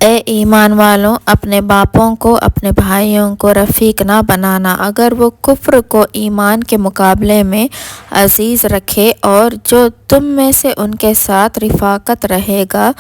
اے ایمان والوں، اپنے باپوں کو، اپنے بھائیوں کو رفیق نہ بنانا اگر وہ کفر کو ایمان کے مقابلے میں عزیز رکھے، اور جو تم میں سے ان کے ساتھ رفاقت رہے گا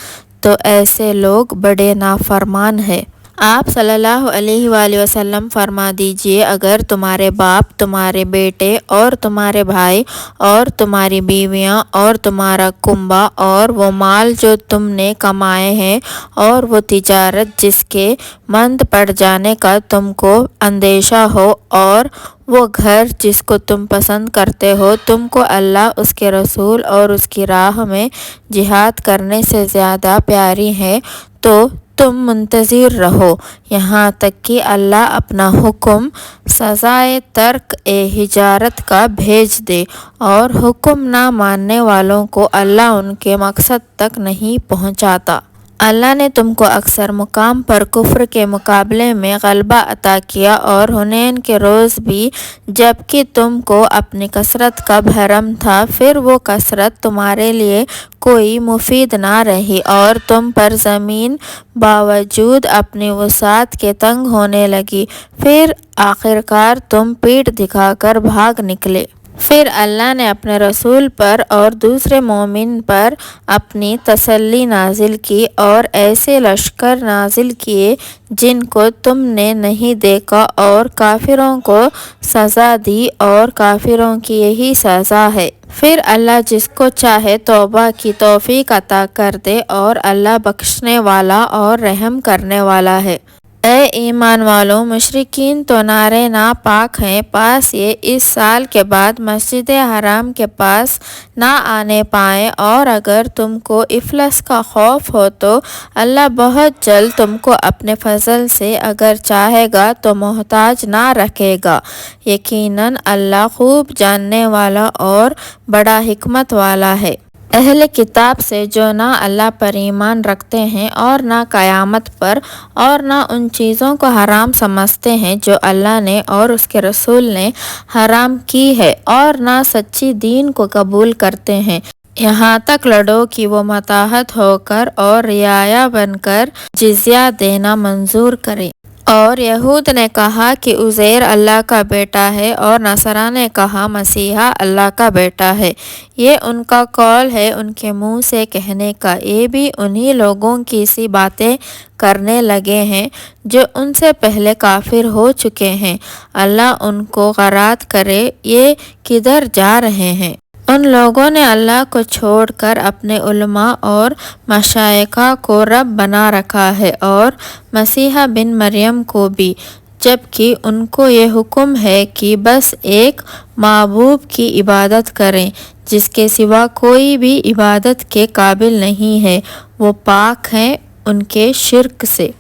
تو ایسے لوگ بڑے نافرمان ہیں۔ آپ صلی اللہ علیہ وآلہ وسلم فرما دیجئے، اگر تمہارے باپ، تمہارے بیٹے اور تمہارے بھائی اور تمہاری بیویاں اور تمہارا کنبہ اور وہ مال جو تم نے کمائے ہیں اور وہ تجارت جس کے مند پڑ جانے کا تم کو اندیشہ ہو اور وہ گھر جس کو تم پسند کرتے ہو تم کو اللہ، اس کے رسول اور اس کی راہ میں جہاد کرنے سے زیادہ پیاری ہیں، تو تم منتظر رہو یہاں تک کہ اللہ اپنا حکم سزائے ترک ہجرت کا بھیج دے، اور حکم نہ ماننے والوں کو اللہ ان کے مقصد تک نہیں پہنچاتا۔ اللہ نے تم کو اکثر مقام پر کفر کے مقابلے میں غلبہ عطا کیا اور حنین کے روز بھی جبکہ تم کو اپنی کثرت کا بھرم تھا، پھر وہ کثرت تمہارے لیے کوئی مفید نہ رہی اور تم پر زمین باوجود اپنی وسعت کے تنگ ہونے لگی، پھر آخرکار تم پیٹھ دکھا کر بھاگ نکلے۔ پھر اللہ نے اپنے رسول پر اور دوسرے مومن پر اپنی تسلی نازل کی اور ایسے لشکر نازل کیے جن کو تم نے نہیں دیکھا اور کافروں کو سزا دی اور کافروں کی یہی سزا ہے۔ پھر اللہ جس کو چاہے توبہ کی توفیق عطا کر دے اور اللہ بخشنے والا اور رحم کرنے والا ہے۔ اے ایمان والوں، مشرکین تمہارے ناپاک ہیں، پاس یہ اس سال کے بعد مسجد حرام کے پاس نہ آنے پائیں، اور اگر تم کو افلس کا خوف ہو تو اللہ بہت جلد تم کو اپنے فضل سے اگر چاہے گا تو محتاج نہ رکھے گا، یقیناً اللہ خوب جاننے والا اور بڑا حکمت والا ہے۔ اہل کتاب سے جو نہ اللہ پر ایمان رکھتے ہیں اور نہ قیامت پر اور نہ ان چیزوں کو حرام سمجھتے ہیں جو اللہ نے اور اس کے رسول نے حرام کی ہے، اور نہ سچی دین کو قبول کرتے ہیں، یہاں تک لڑو کہ وہ متحد ہو کر اور رعایا بن کر جزیہ دینا منظور کریں۔ اور یہود نے کہا کہ عزیر اللہ کا بیٹا ہے اور نصارہ نے کہا مسیحا اللہ کا بیٹا ہے، یہ ان کا قول ہے ان کے منہ سے کہنے کا، یہ بھی انہی لوگوں کی سی باتیں کرنے لگے ہیں جو ان سے پہلے کافر ہو چکے ہیں۔ اللہ ان کو غارت کرے، یہ کدھر جا رہے ہیں۔ ان لوگوں نے اللہ کو چھوڑ کر اپنے علماء اور مشائخ کو رب بنا رکھا ہے اور مسیح بن مریم کو بھی، جبکہ ان کو یہ حکم ہے کہ بس ایک معبود کی عبادت کریں جس کے سوا کوئی بھی عبادت کے قابل نہیں ہے، وہ پاک ہیں ان کے شرک سے۔